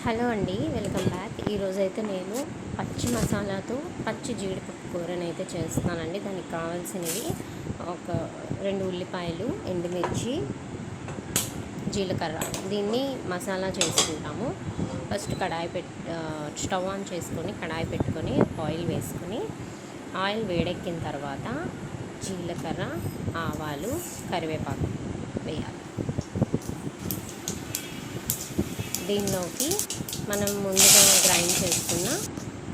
Hello అండి, welcome back. ఈరోజైతే నేను పచ్చి మసాలాతో పచ్చి జీడిపప్పు కూరని అయితే చేస్తున్నానండి. దానికి కావాల్సినవి ఒక 2 ఉల్లిపాయలు, ఎండుమిర్చి, జీలకర్ర. దీన్ని మసాలా చేసుకుంటాము. ఫస్ట్ స్టవ్ ఆన్ చేసుకొని కడాయి పెట్టుకొని ఆయిల్ వేసుకొని, ఆయిల్ వేడెక్కిన తర్వాత జీలకర్ర, ఆవాలు, కరివేపాకు వేయాలి. దీనిలోకి మనం ముందుగా గ్రైండ్ చేసుకున్న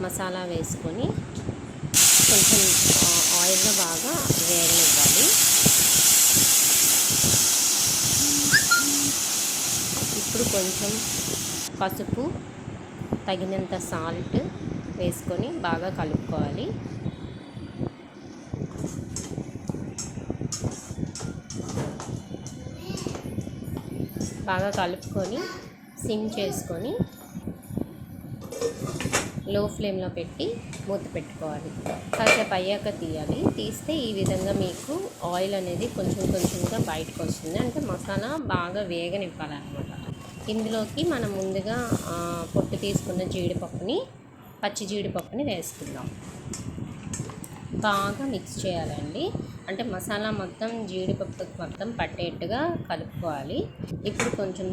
మసాలా వేసుకొని కొంచెం ఆయిల్లో బాగా వేగనివ్వాలి. ఇప్పుడు కొంచెం పసుపు, తగినంత సాల్ట్ వేసుకొని బాగా కలుపుకోవాలి. బాగా కలుపుకొని సిమ్ చేసుకొని లో ఫ్లేమ్లో పెట్టి మూత పెట్టుకోవాలి. కాసేపు అయ్యాక తీయాలి. తీస్తే ఈ విధంగా మీకు ఆయిల్ అనేది కొంచెం కొంచెంగా బయటకు వస్తుంది. అంటే మసాలా బాగా వేగనివ్వాలన్నమాట. ఇందులోకి మనం ముందుగా పొట్టు తీసుకున్న పచ్చి జీడిపప్పుని వేసుకుందాం. బాగా మిక్స్ చేయాలండి. అంటే మసాలా మొత్తం జీడిపప్పుకి మొత్తం పట్టేట్టుగా కలుపుకోవాలి. ఇప్పుడు కొంచెం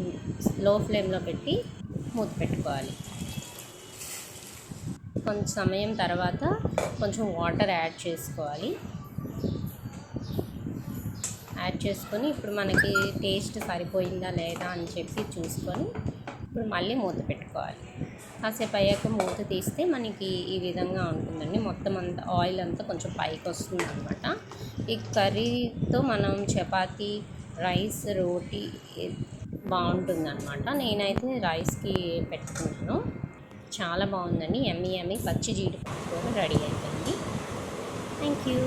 లో ఫ్లేమ్లో పెట్టి మూత పెట్టుకోవాలి. కొంచెం సమయం తర్వాత కొంచెం వాటర్ యాడ్ చేసుకోవాలి. యాడ్ చేసుకొని ఇప్పుడు మనకి టేస్ట్ సరిపోయిందా లేదా అని చెప్పి చూసుకొని ఇప్పుడు మళ్ళీ మూత పెట్టుకోవాలి. కాసేపు అయ్యాక మూత తీస్తే మనకి ఈ విధంగా ఉంటుందండి. మొత్తం అంతా ఆయిల్ అంతా కొంచెం పైకి వస్తుంది అనమాట. ఈ కర్రీతో మనం చపాతీ, రైస్, రోటీ బాగుంటుందన్నమాట. నేనైతే రైస్కి పెట్టుకుంటాను. చాలా బాగుందండి. యమ్మీ యమ్మీ పచ్చి జీడిపప్పు కూర రెడీ అయిపోయింది. Thank you.